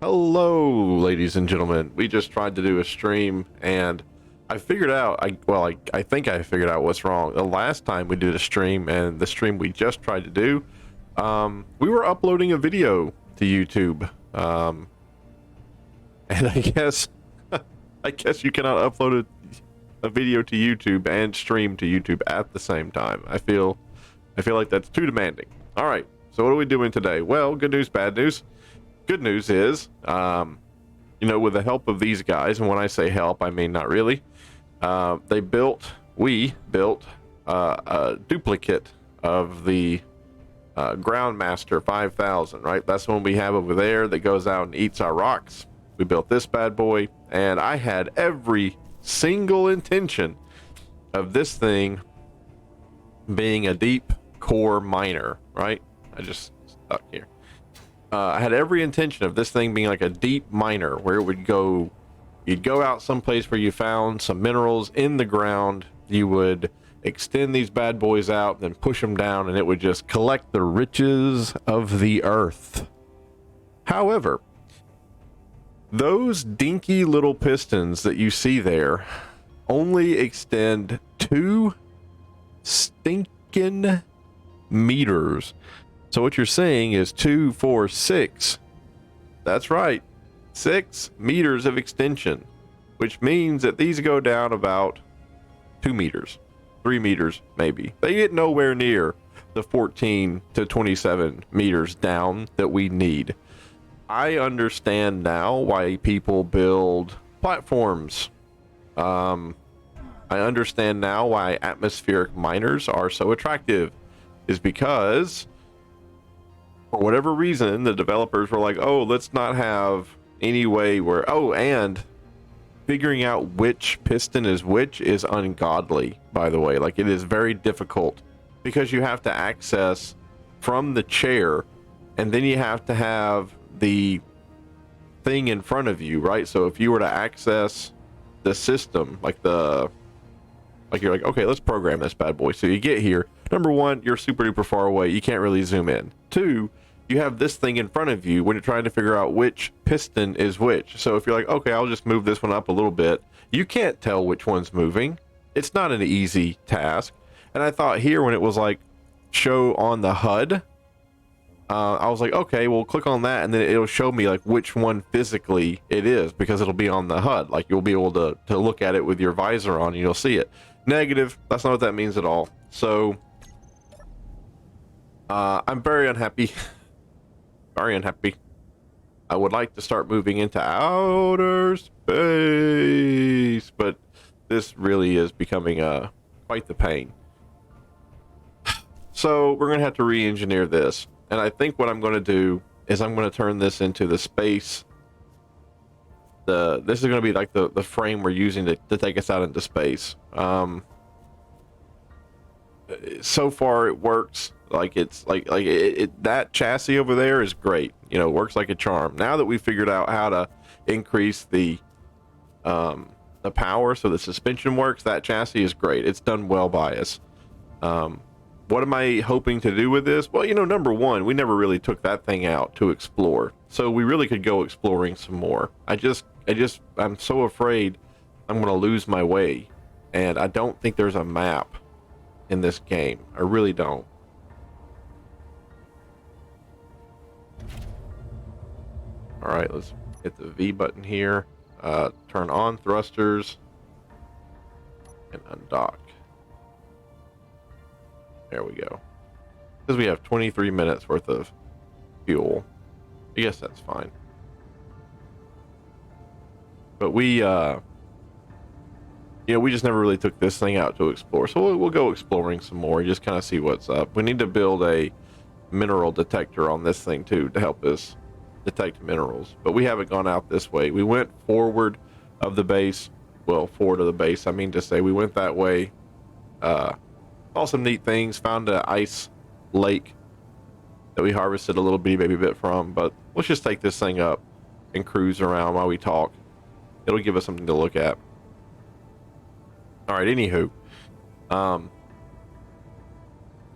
Hello, ladies and gentlemen. We just tried to do a stream and I figured out, I think I figured out what's wrong. The last time we did a stream and the stream we just tried to do, we were uploading a video to YouTube. And I guess, I guess you cannot upload a video to YouTube and stream to YouTube at the same time. I feel like that's too demanding. All right. So what are we doing today? Well, good news, bad news. Good news is, you know, with the help of these guys, and when I say help, I mean not really, we built a duplicate of the Groundmaster 5000, right? That's the one we have over there that goes out and eats our rocks. We built this bad boy, and I had every single intention of this thing being a deep core miner, right? I just stuck here. I had every intention of this thing being like a deep miner where it would go, you'd go out someplace where you found some minerals in the ground, you would extend these bad boys out, then push them down, and it would just collect the riches of the earth. However, those dinky little pistons that you see there only extend 2 stinking meters. So what you're saying is 2, 4, 6. That's right. 6 meters of extension, which means that these go down about 2 meters, 3 meters, maybe. They get nowhere near the 14 to 27 meters down that we need. I understand now why people build platforms. I understand now why atmospheric miners are so attractive, is because for whatever reason, the developers were like, oh, let's not have any way where, oh, and figuring out which piston is which is ungodly, by the way. Like, it is very difficult because you have to access from the chair, and then you have to have the thing in front of you, right? So if you were to access the system, like you're like, okay, let's program this bad boy. So you get here. Number one, you're super duper far away. You can't really zoom in. 2, you have this thing in front of you when you're trying to figure out which piston is which. So if you're like, okay, I'll just move this one up a little bit, you can't tell which one's moving. It's not an easy task. And I thought here when it was like show on the HUD, I was like, okay, well, click on that and then it'll show me like which one physically it is, because it'll be on the HUD. Like, you'll be able to look at it with your visor on and you'll see it. Negative. That's not what that means at all. So I'm very unhappy. Very unhappy. I would like to start moving into outer space, but this really is becoming quite the pain. So we're gonna have to re-engineer this, and I think what I'm going to do is I'm going to turn this into the space. This is going to be like the frame we're using to take us out into space. So far it works. Like, it's like that chassis over there is great. You know, it works like a charm. Now that we've figured out how to increase the power so the suspension works, that chassis is great. It's done well by us. What am I hoping to do with this? Well, you know, number one, we never really took that thing out to explore, so we really could go exploring some more. I'm so afraid I'm going to lose my way, and I don't think there's a map in this game. I really don't. All right, let's hit the V button here. Turn on thrusters and undock. There we go. Because we have 23 minutes worth of fuel. I guess that's fine. But we, you know, we just never really took this thing out to explore. So we'll go exploring some more, just kind of see what's up. We need to build a mineral detector on this thing too to help us detect minerals. But we haven't gone out this way. We went forward of the base. Well, forward of the base, I mean to say. We went that way. Saw some neat things. Found an ice lake that we harvested a little bitty baby bit from. But let's just take this thing up and cruise around while we talk. It'll give us something to look at. All right, anywho.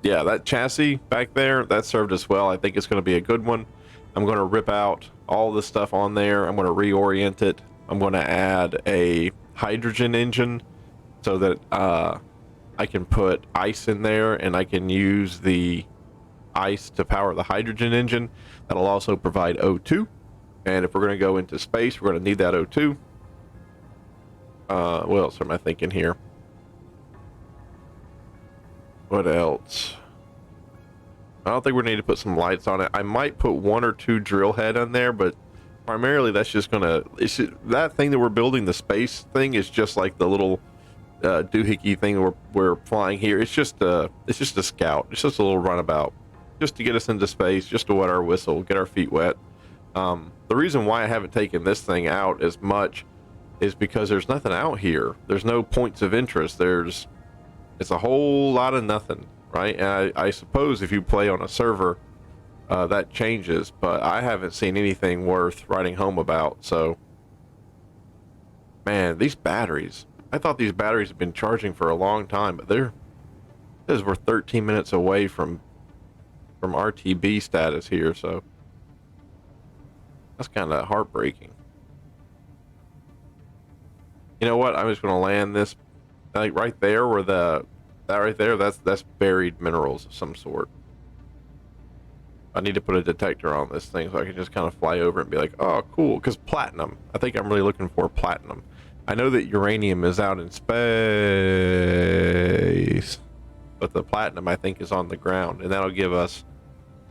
Yeah, that chassis back there, that served us well. I think it's going to be a good one. I'm going to rip out all the stuff on there. I'm going to reorient it. I'm going to add a hydrogen engine so that I can put ice in there, and I can use the ice to power the hydrogen engine. That'll also provide O2. And if we're going to go into space, we're going to need that O2. What else am I thinking here? What else? I don't think we need to put some lights on it. I might put 1 or 2 drill head on there, but primarily that's just gonna, that thing that we're building, the space thing, is just like the little doohickey thing we're flying here. It's just a scout. It's just a little runabout, just to get us into space, just to wet our whistle, get our feet wet. The reason why I haven't taken this thing out as much is because there's nothing out here. There's no points of interest. It's a whole lot of nothing, right? And I suppose if you play on a server, that changes, but I haven't seen anything worth writing home about. So, man, these batteries, I thought these batteries had been charging for a long time, but we're 13 minutes away from RTB status here, so that's kind of heartbreaking. You know what? I'm just going to land this, like right there where that right there, that's buried minerals of some sort. I need to put a detector on this thing so I can just kind of fly over and be like, oh, cool. Because platinum, I think I'm really looking for platinum. I know that uranium is out in space, but the platinum, I think, is on the ground, and that'll give us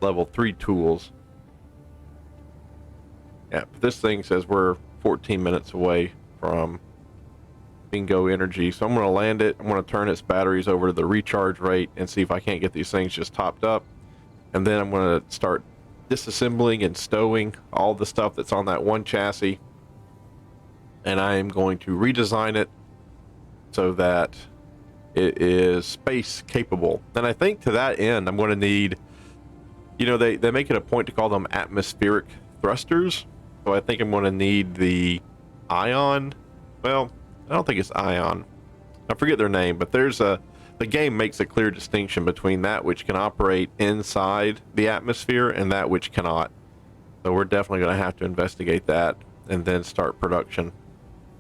level 3 tools. Yeah, but this thing says we're 14 minutes away from Bingo Energy, so I'm going to land it. I'm going to turn its batteries over to the recharge rate and see if I can't get these things just topped up. And then I'm going to start disassembling and stowing all the stuff that's on that one chassis. And I am going to redesign it so that it is space capable. And I think to that end, I'm going to need, you know, they make it a point to call them atmospheric thrusters. So I think I'm going to need the ion. Well, I don't think it's ion. I forget their name, but the game makes a clear distinction between that which can operate inside the atmosphere and that which cannot. So we're definitely going to have to investigate that and then start production.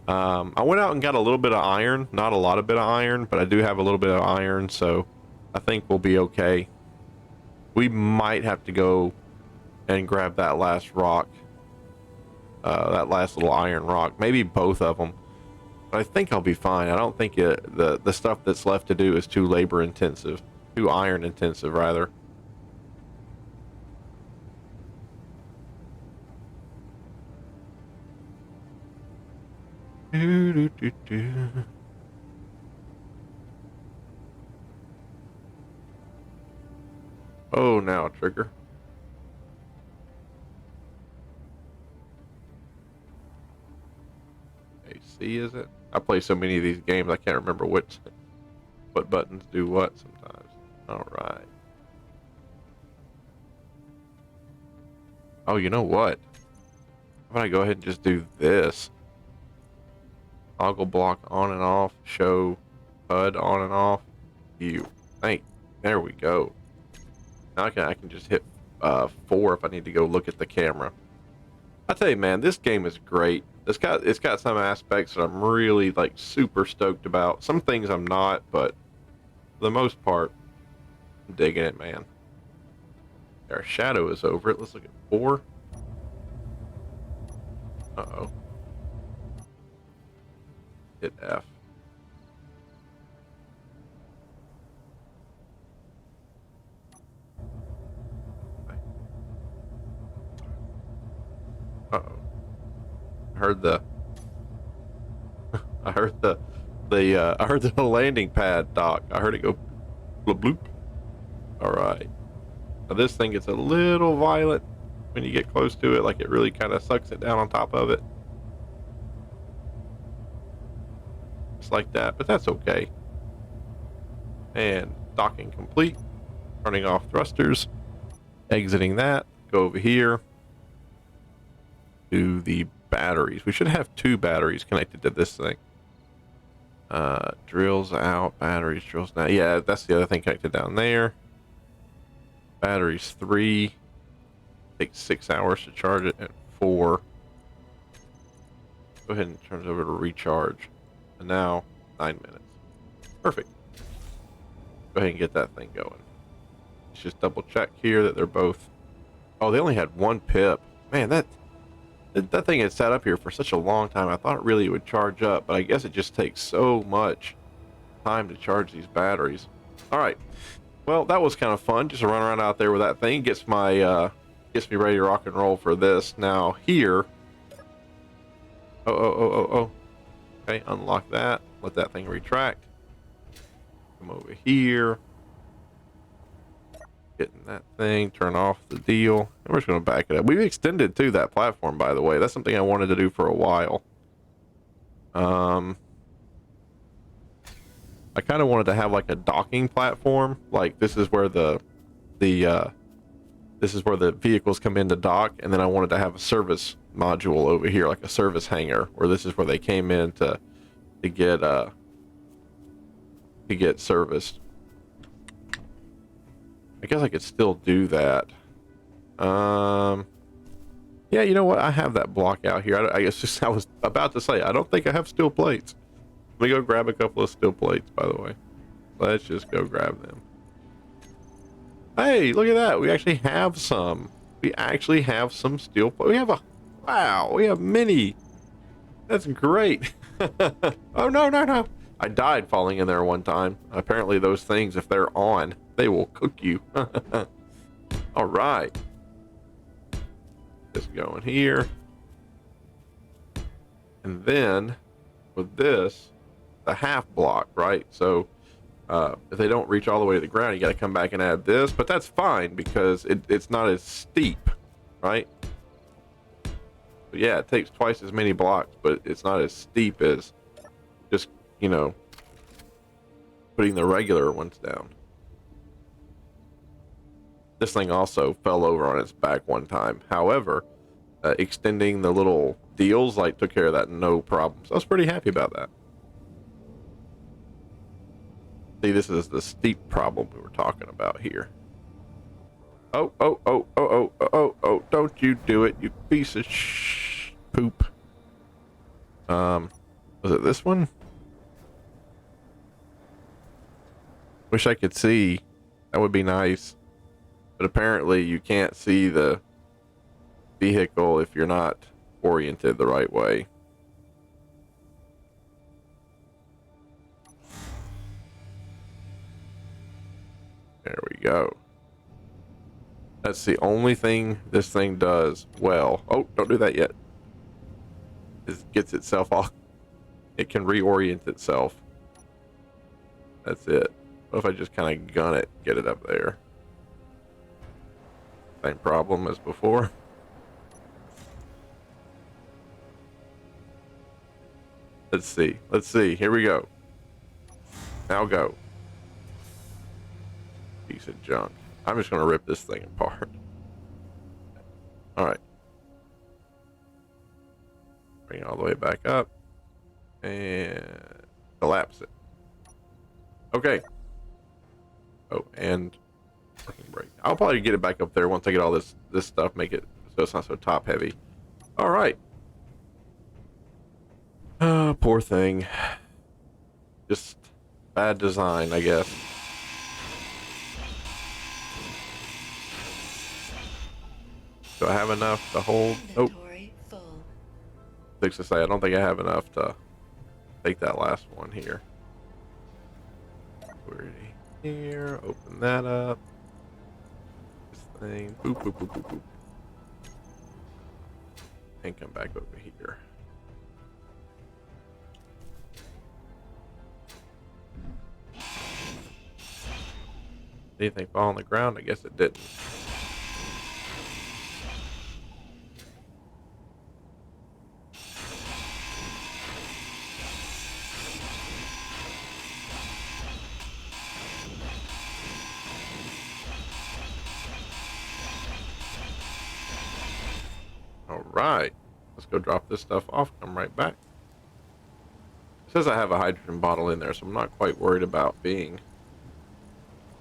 I went out and got a little bit of iron, not a lot of bit of iron, but I do have a little bit of iron, so I think we'll be okay. We might have to go and grab that last rock, that last little iron rock, maybe both of them. But I think I'll be fine. I don't think the stuff that's left to do is too labor intensive, too iron intensive rather. Oh, now trigger. AC, is it? I play so many of these games I can't remember what buttons do what sometimes. All right. Oh, you know what? I'm gonna go ahead and just do this. Toggle block on and off. Show HUD on and off. There we go. Now I can just hit 4 if I need to go look at the camera. I tell you, man, this game is great. It's got some aspects that I'm really like super stoked about. Some things I'm not, but for the most part, I'm digging it, man. Our shadow is over it. Let's look at 4. Uh-oh. Hit F. Uh-oh. I heard the landing pad dock. I heard it go bloop bloop. All right. Now this thing gets a little violent when you get close to it, like it really kind of sucks it down on top of it. Just like that, but that's okay. And docking complete. Turning off thrusters. Exiting that. Go over here to the batteries. We should have 2 batteries connected to this thing. Drills out, batteries, drills now. Yeah, that's the other thing connected down there. Batteries 3. Takes 6 hours to charge it, and 4. Go ahead and turn it over to recharge. And now 9 minutes. Perfect. Go ahead and get that thing going. Let's just double check here that they're both. Oh, they only had 1 pip. Man, that thing had sat up here for such a long time. I thought it really would charge up, but I guess it just takes so much time to charge these batteries. All right. Well, that was kind of fun. Just to run around out there with that thing. Gets my gets me ready to rock and roll for this. Now here. Oh. Okay, unlock that. Let that thing retract. Come over here. Getting that thing. Turn off the deal. And we're just going to back it up. We've extended to that platform, by the way. That's something I wanted to do for a while. I kind of wanted to have like a docking platform. Like this is where the vehicles come in to dock, and then I wanted to have a service module over here, like a service hangar, where this is where they came in to get serviced. I guess I could still do that. Yeah, you know what? I have that block out here. I guess just I was about to say I don't think I have steel plates. Let me go grab a couple of steel plates, by the way. Let's just go grab them. Hey, look at that. We actually have some. We actually have some steel plates. We have a... Wow, we have many. That's great. Oh, no. I died falling in there one time. Apparently those things, if they're on, they will cook you. All right. Just going here. And then with this, the half block, right? So if they don't reach all the way to the ground, you got to come back and add this, but that's fine because it's not as steep, right? But yeah, it takes twice as many blocks, but it's not as steep as just, you know, putting the regular ones down. This thing also fell over on its back one time. However, extending the little deals like took care of that no problem. So I was pretty happy about that. See, this is the steep problem we were talking about here. Oh, don't you do it, you piece of poop. Was it this one? Wish I could see. That would be nice. But apparently you can't see the vehicle if you're not oriented the right way. There we go. That's the only thing this thing does well. Oh, don't do that yet. It gets itself off. It can reorient itself. That's it. What if I just kind of gun it, get it up there? Same problem as before. Let's see. Here we go. Now go. Piece of junk. I'm just going to rip this thing apart. All right. Bring it all the way back up. And collapse it. Okay. Oh, and working brake. I'll probably get it back up there once I get all this stuff, make it so it's not so top heavy. All right. Oh, poor thing. Just bad design, I guess. Do I have enough to hold? Nope. Six to say, I don't think I have enough to take that last one here. We're here. Open that up. This thing. Boop, boop, boop, boop, boop. And come back over here. Anything fall on the ground? I guess it didn't. Alright, let's go drop this stuff off, come right back. It says I have a hydrogen bottle in there, so I'm not quite worried about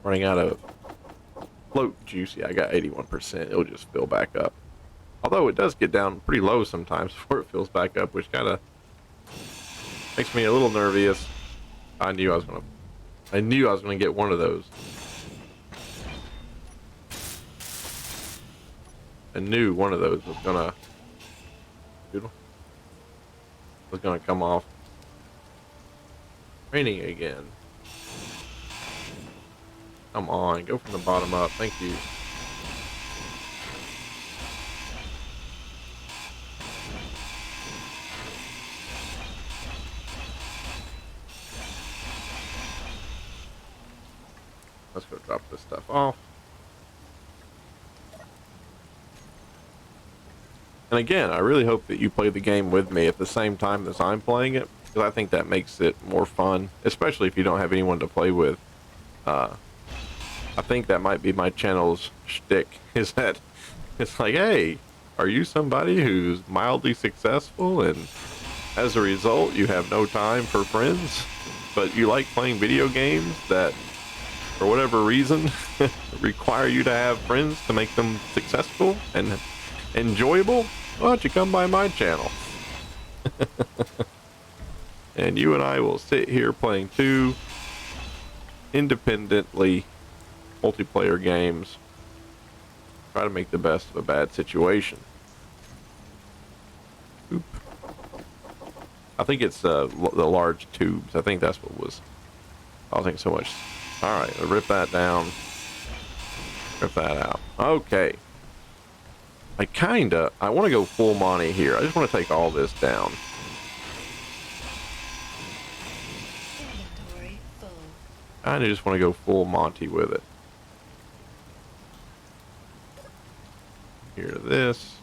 running out of float juicy. I got 81%. It'll just fill back up. Although it does get down pretty low sometimes before it fills back up, which kind of makes me a little nervous. I knew I was gonna get one of those. I knew one of those was gonna come off. Raining again. Come on, go from the bottom up. Thank you. Let's go drop this stuff off. And again, I really hope that you play the game with me at the same time as I'm playing it, because I think that makes it more fun, especially if you don't have anyone to play with. I think that might be my channel's shtick, is that it's like, hey, are you somebody who's mildly successful and as a result you have no time for friends, but you like playing video games that for whatever reason require you to have friends to make them successful and enjoyable? Why don't you come by my channel? And you and I will sit here playing 2 independently multiplayer games, try to make the best of a bad situation. Oop. I think it's the large tubes. I think that's what was causing so much. All right, I'll rip that down. Rip that out. Okay. I want to go full Monty here. I just want to take all this down. Inventory full. I just want to go full Monty with it. Here to this.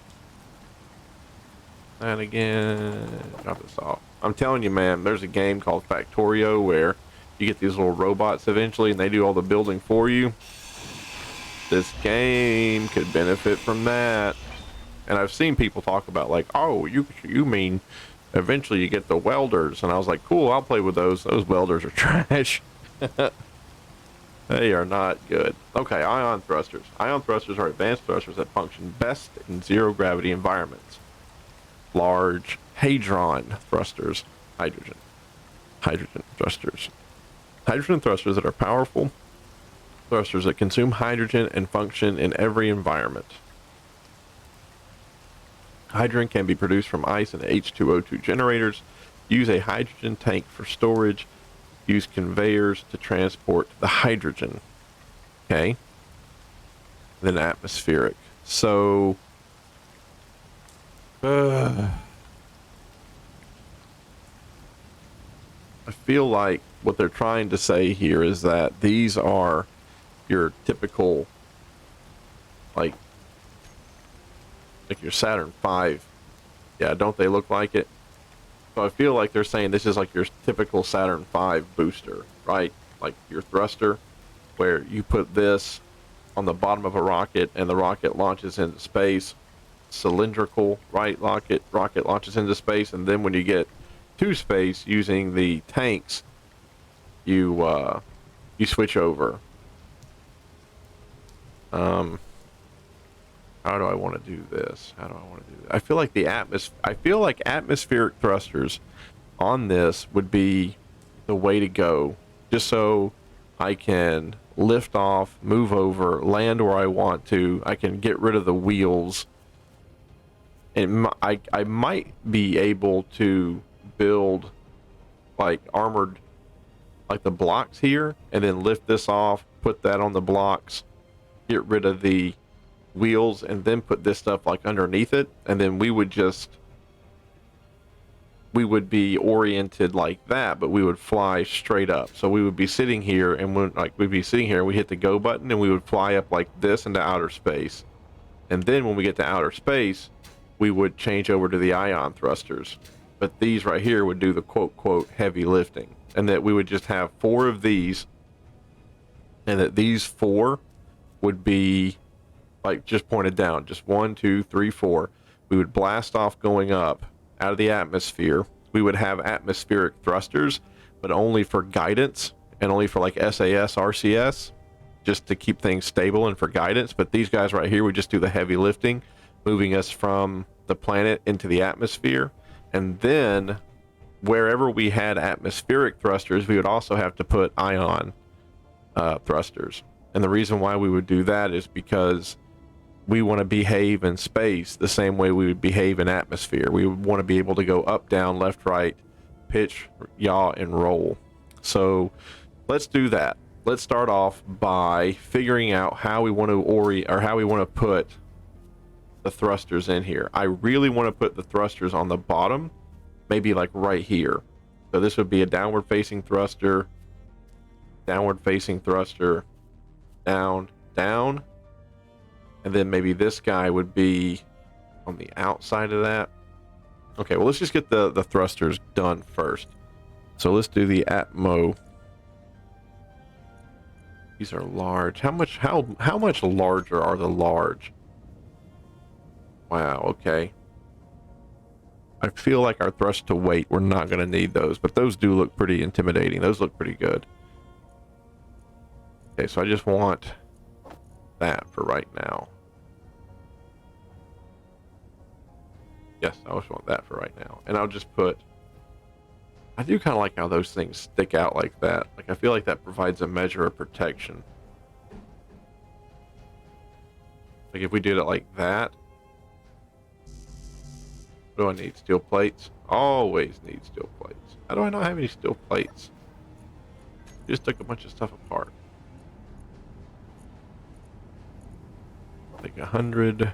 And again, drop this off. I'm telling you, man, there's a game called Factorio where you get these little robots eventually and they do all the building for you. This game could benefit from that. And I've seen people talk about like, oh, you mean eventually you get the welders. And I was like, cool, I'll play with those. Those welders are trash. They are not good. Okay, ion thrusters. Ion thrusters are advanced thrusters that function best in zero gravity environments. Large hadron thrusters. Hydrogen thrusters. Hydrogen thrusters that are powerful thrusters that consume hydrogen and function in every environment. Hydrogen can be produced from ice and H2O2 generators. Use a hydrogen tank for storage. Use conveyors to transport the hydrogen. Okay. Then atmospheric. So, I feel like what they're trying to say here is that these are your typical, like your Saturn V. Yeah, don't they look like it? So I feel like they're saying this is like your typical Saturn V booster, right? Like your thruster, where you put this on the bottom of a rocket and the rocket launches into space. Cylindrical, right? Rocket launches into space, and then when you get to space using the tanks, you switch over. How do I want to do this? How do I want to do that? I feel like atmospheric thrusters on this would be the way to go, just so I can lift off, move over, land where I want to. I can get rid of the wheels. And I might be able to build like armored, like the blocks here, and then lift this off, put that on the blocks, get rid of the wheels, and then put this stuff like underneath it, and then we would be oriented like that, but we would fly straight up. So we would be sitting here, and we'd be sitting here, and we hit the go button, and we would fly up like this into outer space. And then when we get to outer space, we would change over to the ion thrusters. But these right here would do the quote heavy lifting, and that we would just have 4 of these, and that these 4 would be like just pointed down, just 1, 2, 3, 4. We would blast off going up out of the atmosphere. We would have atmospheric thrusters, but only for guidance and only for like SAS, RCS. just to keep things stable and for guidance. But these guys right here would just do the heavy lifting, moving us from the planet into the atmosphere. And then wherever we had atmospheric thrusters, we would also have to put ion thrusters. And the reason why we would do that is because we want to behave in space the same way we would behave in atmosphere. We would want to be able to go up, down, left, right, pitch, yaw, and roll. So let's do that. Let's start off by figuring out how we want to put the thrusters in here. I really want to put the thrusters on the bottom, maybe like right here. So this would be a downward facing thruster, down, down. And then maybe this guy would be on the outside of that. Okay, well, let's just get the thrusters done first. So let's do the Atmo. These are large. How much larger are the large? Wow, okay. I feel like our thrust to weight, we're not going to need those, but those do look pretty intimidating. Those look pretty good. Okay, so I just want that for right now. Yes, I just want that for right now. And I'll just put, I do kind of like how those things stick out like that. Like, I feel like that provides a measure of protection. Like if we did it like that. What do I need? Steel plates? Always need steel plates. How do I not have any steel plates? Just took a bunch of stuff apart. Take 100.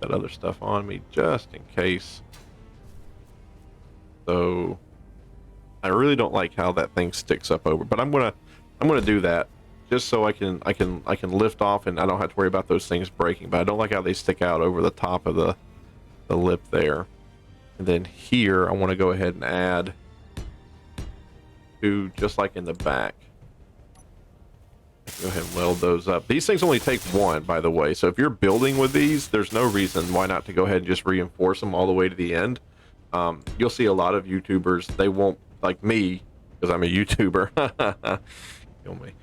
That other stuff on me just in case. So I really don't like how that thing sticks up over, but I'm gonna do that just so I can lift off and I don't have to worry about those things breaking. But I don't like how they stick out over the top of the lip there. And then here I want to go ahead and add two, just like in the back. Go ahead and weld those up. These things only take one, by the way. So if you're building with these, there's no reason why not to go ahead and just reinforce them all the way to the end. You'll see a lot of YouTubers, they won't, like me, because I'm a YouTuber. Kill me.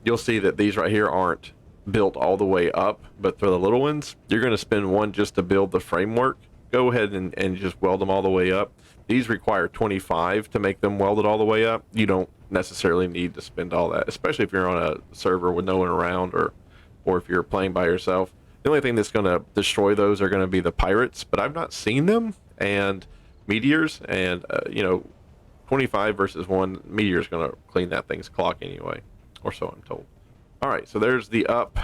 You'll see that these right here aren't built all the way up, but for the little ones, you're going to spend one just to build the framework. Go ahead and just weld them all the way up. These require 25 to make them welded all the way up. You don't necessarily need to spend all that, especially if you're on a server with no one around, or if you're playing by yourself. The only thing that's going to destroy those are going to be the pirates, but I've not seen them, and meteors, and 25 versus 1 meteor is going to clean that thing's clock anyway, or so I'm told. All right, so there's the up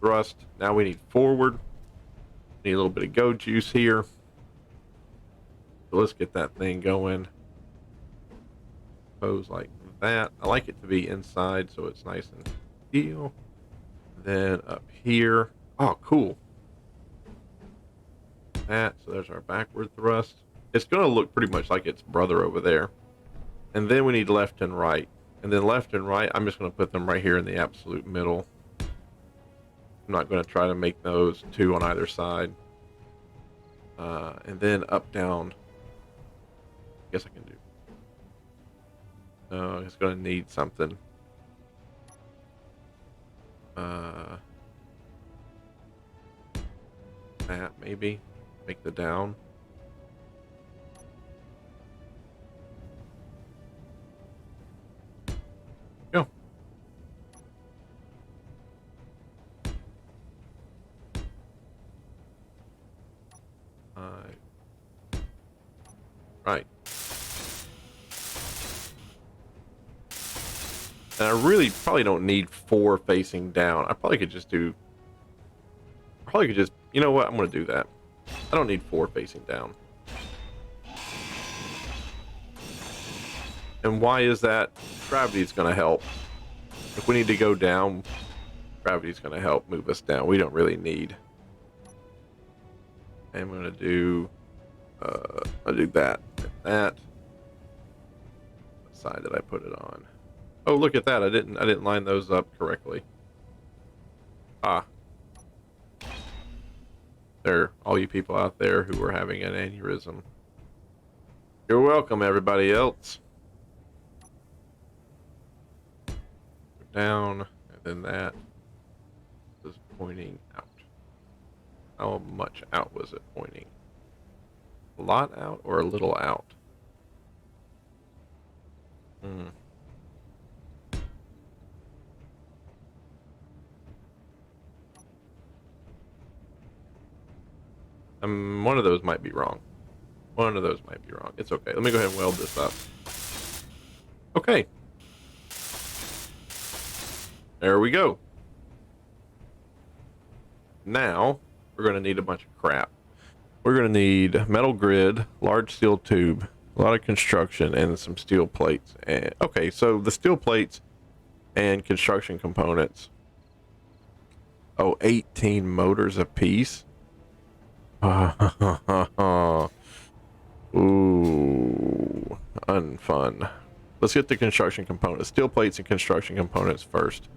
thrust. Now we need forward. Need a little bit of go juice here. So let's get that thing going. Pose like that. I like it to be inside so it's nice and steel. Then up here. Oh, cool. That. So there's our backward thrust. It's going to look pretty much like its brother over there. And then we need left and right. And then left and right, I'm just going to put them right here in the absolute middle. I'm not going to try to make those two on either side. And then up, down. I guess I can do. No, it's going to need something. That maybe. Make the down. Go. Right. And I really probably don't need 4 facing down. I probably could just, you know what? I'm going to do that. I don't need 4 facing down. And why is that? Gravity's going to help. If we need to go down, gravity's going to help move us down. We don't really need. And I'm going to do, I'll do that. That. What side did I put it on? Oh, look at that. I didn't line those up correctly. Ah. There, all you people out there who were having an aneurysm. You're welcome, everybody else. down, and then that was pointing out. How much out was it pointing? A lot out or a little out? One of those might be wrong. One of those might be wrong. It's okay. Let me go ahead and weld this up. Okay. There we go. Now, we're going to need a bunch of crap. We're going to need metal grid, large steel tube, a lot of construction, and some steel plates. And okay, so the steel plates and construction components. Oh, 18 motors a piece. Ooh, unfun. Let's get the construction components. Steel plates and construction components first.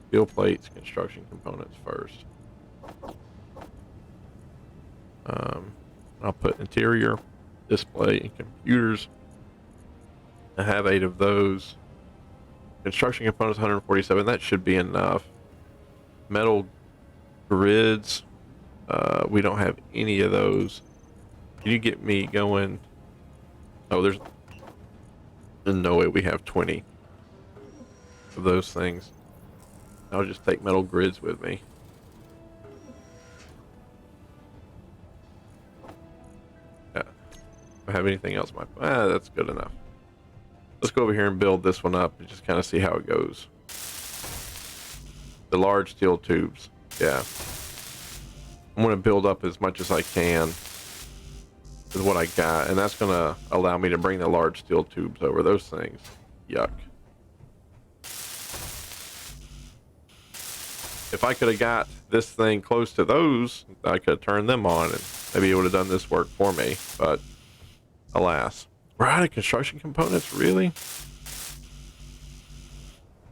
Steel plates, construction components first. I'll put interior, display, and computers. I have 8 of those. Construction components 147. That should be enough. Metal grids. We don't have any of those. Can you get me going? Oh, there's no way we have 20 of those things. I'll just take metal grids with me. Yeah. If I have anything else, that's good enough. Let's go over here and build this one up and just kind of see how it goes. The large steel tubes. Yeah. I'm going to build up as much as I can with what I got, and that's going to allow me to bring the large steel tubes over. Those things, yuck. If I could have got this thing close to those, I could have turned them on and maybe it would have done this work for me, but alas. We're out of construction components, really?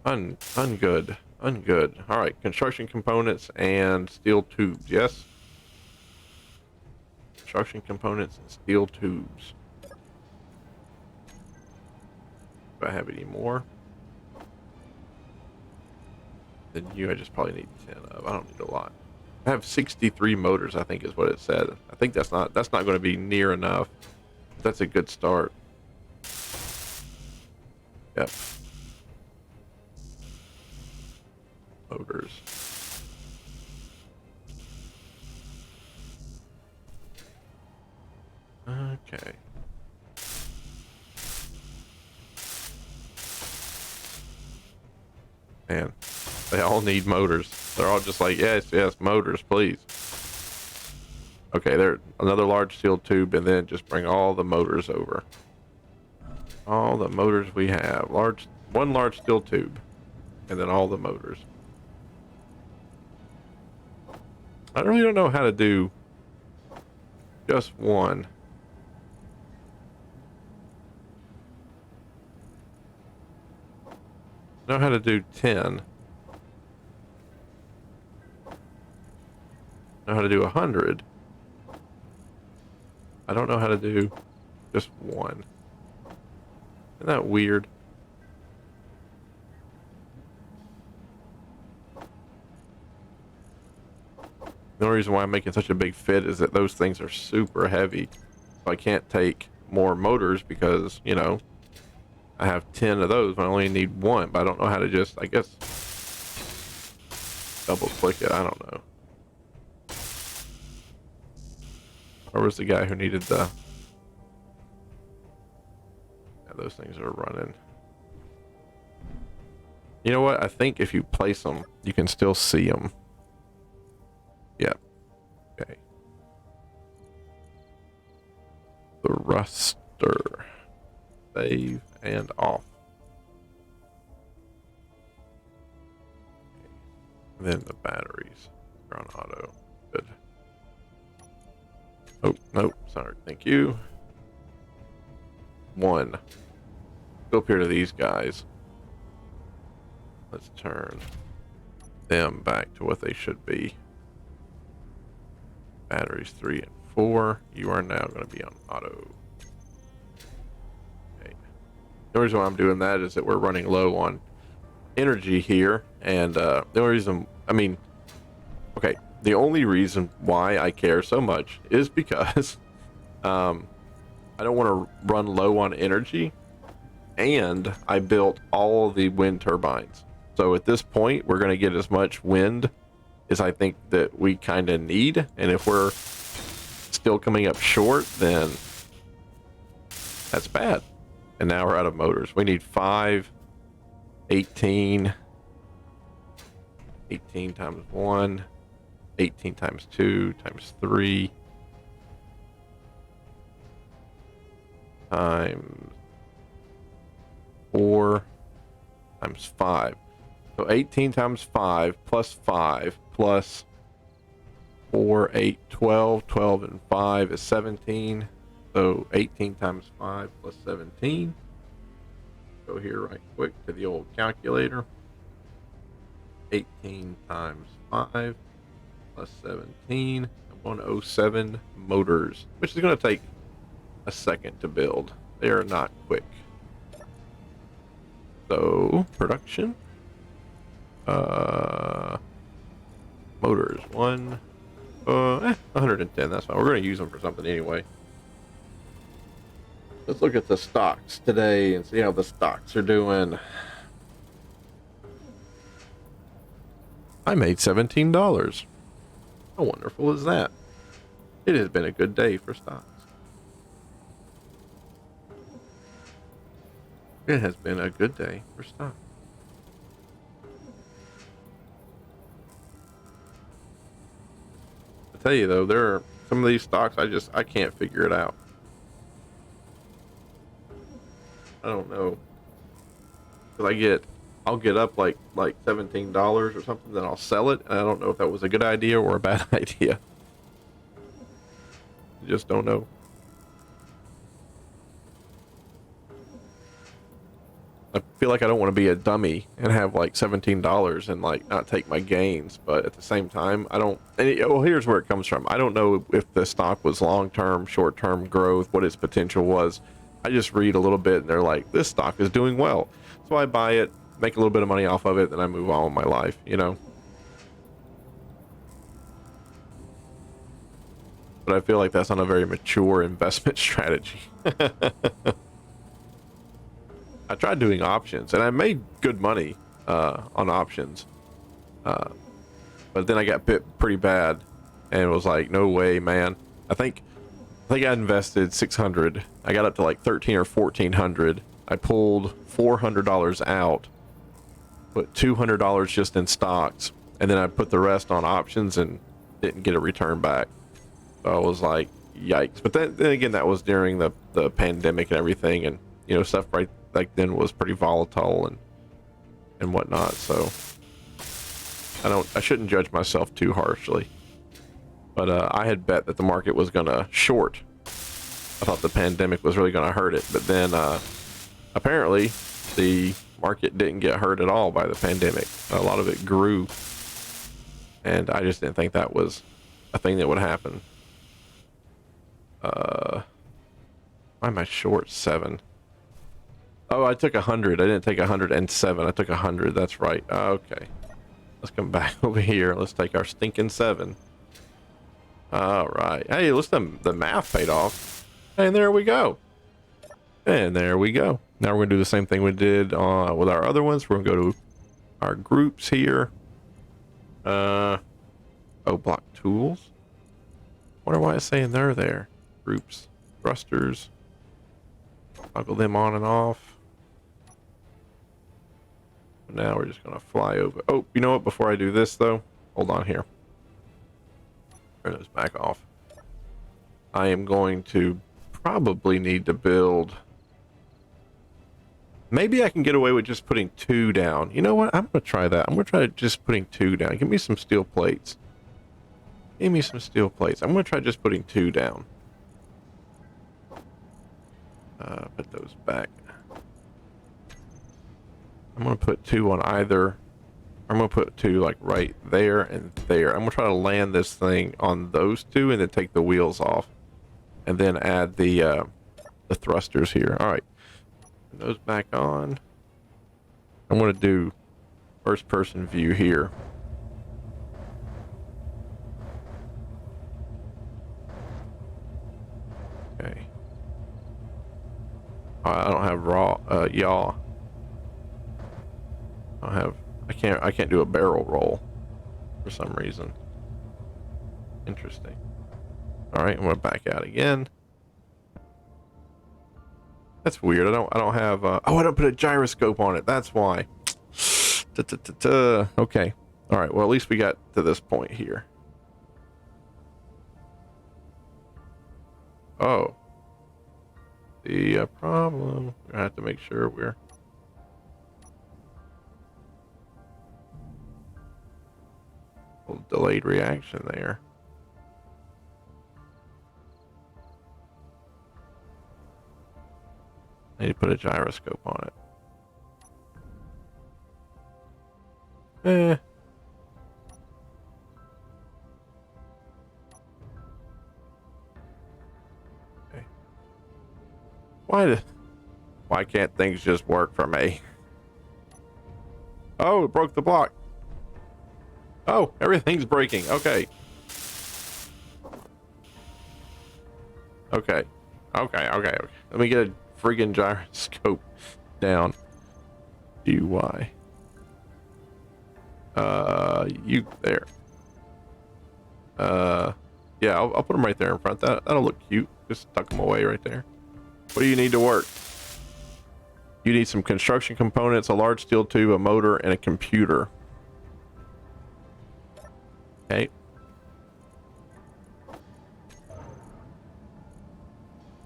Ungood. All right, construction components and steel tubes, yes? Construction components and steel tubes. Do I have any more? Than you, I just probably need 10 of. I don't need a lot. I have 63 motors, I think is what it said. I think that's not going to be near enough. That's a good start. Yep. Motors. Okay. Man, they all need motors. They're all just like, yes, motors, please. Okay, there, another large steel tube, and then just bring all the motors over. All the motors we have. One large steel tube, and then all the motors. I really don't know how to do just one. I know how to do 10. I know how to do 100. I don't know how to do just one. Isn't that weird? The only reason why I'm making such a big fit is that those things are super heavy. So I can't take more motors because, you know, I have 10 of those, but I only need one. But I don't know how to just, I guess, double click it. I don't know. Where was the guy who needed the... Yeah, those things are running. You know what? I think if you place them, you can still see them. Yep. Okay. The ruster. Save and off. Okay. Then the batteries are on auto. Good. Oh, nope. Sorry. Thank you. One. Go up here to these guys. Let's turn them back to what they should be. Batteries 3 and 4. You are now going to be on auto. Okay. The reason why I'm doing that is that we're running low on energy here, and the only reason, I mean, okay, the only reason why I care so much is because I don't want to run low on energy, and I built all the wind turbines. So at this point, we're going to get as much wind as I think that we kind of need, and if we're still coming up short, then that's bad. And now we're out of motors. We need 5, 18 times 1, 18 times 2 times 3 times 4 times 5. So 18 times 5 plus 5 plus 4, 8, 12. 12 and 5 is 17. So 18 times 5 plus 17. Go here right quick to the old calculator. 18 times 5 plus 17. 107 motors, which is going to take a second to build. They are not quick. So production. Motors 110. That's fine. We're going to use them for something anyway. Let's look at the stocks today and see how the stocks are doing. I made $17. How wonderful is that? It has been a good day for stocks. It has been a good day for stocks. I tell you though, there are some of these stocks I can't figure it out. I don't know. Cause I'll get up like $17 or something, then I'll sell it, and I don't know if that was a good idea or a bad idea. I just don't know. I feel like I don't want to be a dummy and have like $17 and like not take my gains, but at the same time, well, here's where it comes from. I don't know if the stock was long-term, short-term growth, what its potential was. I just read a little bit and they're like, this stock is doing well. So I buy it, make a little bit of money off of it, then I move on with my life, you know? But I feel like that's not a very mature investment strategy. I tried doing options and I made good money on options. But then I got bit pretty bad and was like, no way, man. I think I invested 600. I got up to like 13 or 1400. I pulled $400 out, put $200 just in stocks, and then I put the rest on options and didn't get a return back. So I was like, yikes. But then again, that was during the pandemic and everything, and you know, stuff right like then was pretty volatile and whatnot. So I shouldn't judge myself too harshly. But I had bet that the market was gonna short. I thought the pandemic was really gonna hurt it, but then apparently the market didn't get hurt at all by the pandemic. A lot of it grew, and I just didn't think that was a thing that would happen. Why am I short 7? Oh, I took 100. I didn't take 107. I took 100. That's right. Okay. Let's come back over here. Let's take our stinking 7. All right. Hey, listen, the math paid off. And there we go. And there we go. Now we're going to do the same thing we did with our other ones. We're going to go to our groups here. Block tools. Wonder why it's saying they're there. Groups, thrusters. Toggle them on and off. Now we're just going to fly over. Oh, you know what? Before I do this, though, hold on here. Turn those back off. I am going to probably need to build. Maybe I can get away with just putting 2 down. You know what? I'm going to try that. I'm going to try just putting 2 down. Give me some steel plates. Give me some steel plates. I'm going to try just putting 2 down. Put those back. I'm going to put 2 on either. I'm going to put 2 like right there and there. I'm going to try to land this thing on those 2 and then take the wheels off. And then add the thrusters here. All right. Put those back on. I'm going to do first person view here. Okay. I don't have raw yaw. I can't do a barrel roll for some reason. Interesting. All right, I'm gonna back out again. That's weird. I don't have oh, I don't put a gyroscope on it. That's why. Okay. All right. Well, at least we got to this point here. Oh. The problem. I have to make sure we're. A little delayed reaction there. I need to put a gyroscope on it. Okay. Why can't things just work for me? Oh, it broke the block. Oh, everything's breaking. Okay. Okay. Let me get a friggin' gyroscope down. DY. You there. Yeah, I'll put them right there in front. That'll look cute. Just tuck them away right there. What do you need to work? You need some construction components, a large steel tube, a motor, and a computer. Okay.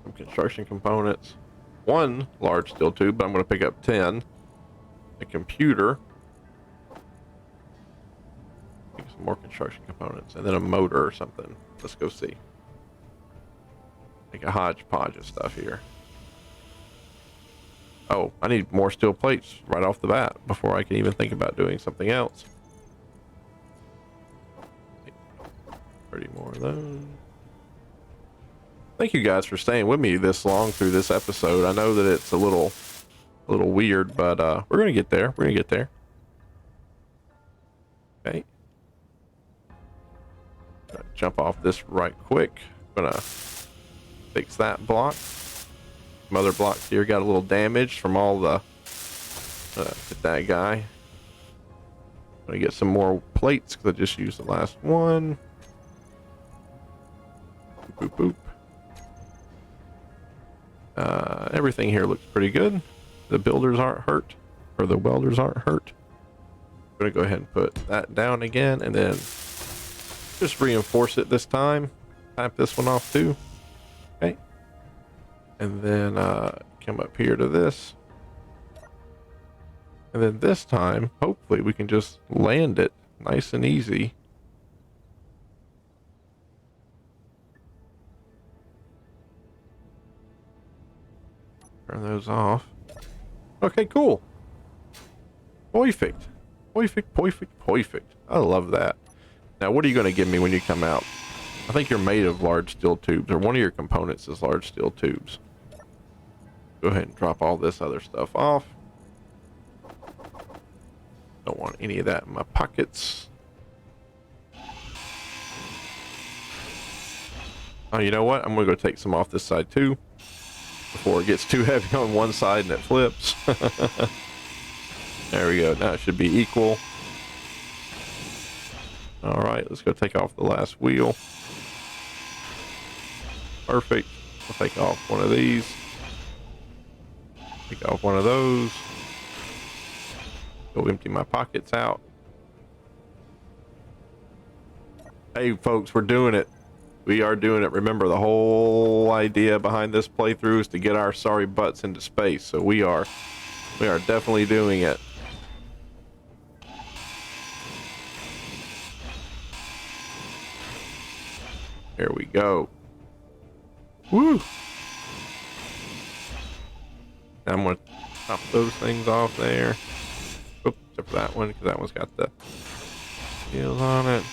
Some construction components. One large steel tube, but I'm going to pick up 10. A computer. Pick some more construction components. And then a motor or something. Let's go see. Like a hodgepodge of stuff here. Oh, I need more steel plates right off the bat before I can even think about doing something else. 30 more of those. Thank you guys for staying with me this long through this episode. I know that it's a little weird, but we're gonna get there. We're gonna get there. Okay. Gonna jump off this right quick. Gonna fix that block. Some other blocks here got a little damaged from all the hit that guy. Gonna get some more plates because I just used the last one. Boop, boop, boop. Everything here looks pretty good. The builders aren't hurt, or the welders aren't hurt. I'm gonna go ahead and put that down again, and then just reinforce it this time. Tap this one off too. Okay. And then come up here to this. And then this time, hopefully we can just land it nice and easy. Turn those off. Okay, cool. Perfect. Perfect. I love that. Now, what are you going to give me when you come out? I think you're made of large steel tubes, or one of your components is large steel tubes. Go ahead and drop all this other stuff off. Don't want any of that in my pockets. Oh, you know what? I'm going to go take some off this side too, before it gets too heavy on one side and it flips. There we go. Now it should be equal. All right, let's go take off the last wheel. Perfect. I'll take off one of these. Take off one of those. Go empty my pockets out. Hey folks, we're doing it. We are doing it. Remember, the whole idea behind this playthrough is to get our sorry butts into space. So we are definitely doing it. Here we go. Woo! Now I'm gonna top those things off there. Oops, except for that one, because that one's got the wheels on it.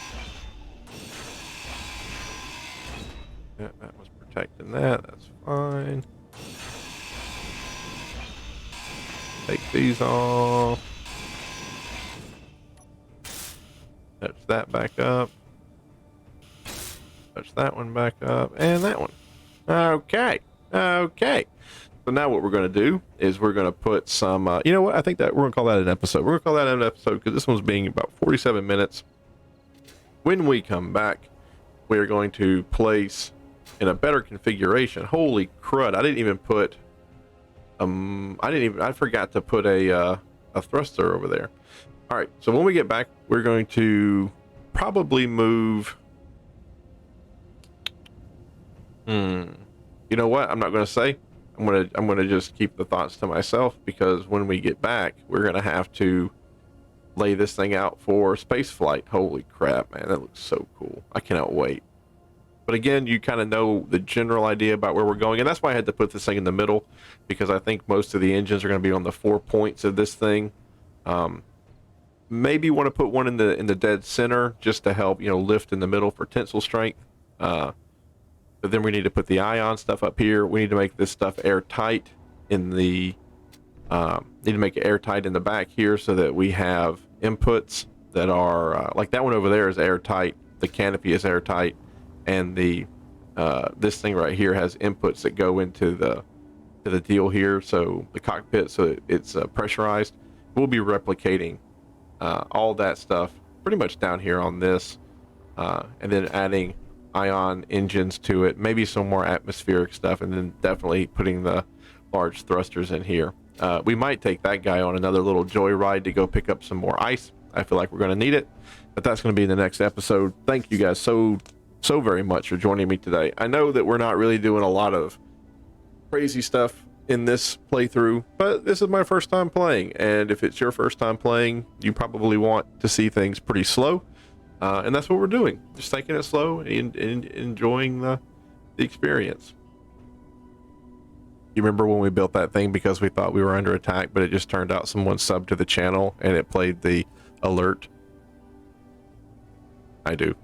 Yeah, that was protecting that. That's fine. Take these off. Touch that back up. Touch that one back up, and that one. Okay. Okay. So now what we're going to do is we're going to put some, you know what? I think that we're going to call that an episode. We're going to call that an episode because this one's being about 47 minutes. When we come back, we are going to place in a better configuration. Holy crud. I didn't even put, I forgot to put a thruster over there. All right. So when we get back, we're going to probably move. You know what? I'm not going to say. I'm gonna just keep the thoughts to myself, because when we get back, we're gonna have to lay this thing out for space flight. Holy crap, man, that looks so cool. I cannot wait. But again, you kind of know the general idea about where we're going, and that's why I had to put this thing in the middle, because I think most of the engines are going to be on the 4 points of this thing. Maybe want to put one in the dead center just to help, you know, lift in the middle for tensile strength. But then we need to put the ion stuff up here. We need to make this stuff airtight in the, need to make it airtight in the back here so that we have inputs that are, like that one over there is airtight. The canopy is airtight. And the, this thing right here has inputs that go into the deal here. So the cockpit, so it's pressurized. We'll be replicating, all that stuff pretty much down here on this, and then adding ion engines to it, maybe some more atmospheric stuff, and then definitely putting the large thrusters in here. We might take that guy on another little joyride to go pick up some more ice. I feel like we're going to need it, but that's going to be in the next episode. Thank you guys so very much for joining me today. I know that we're not really doing a lot of crazy stuff in this playthrough, but this is my first time playing, and if it's your first time playing, you probably want to see things pretty slow. And that's what we're doing. Just taking it slow and enjoying the experience. You remember when we built that thing because we thought we were under attack, but it just turned out someone subbed to the channel and it played the alert? I do.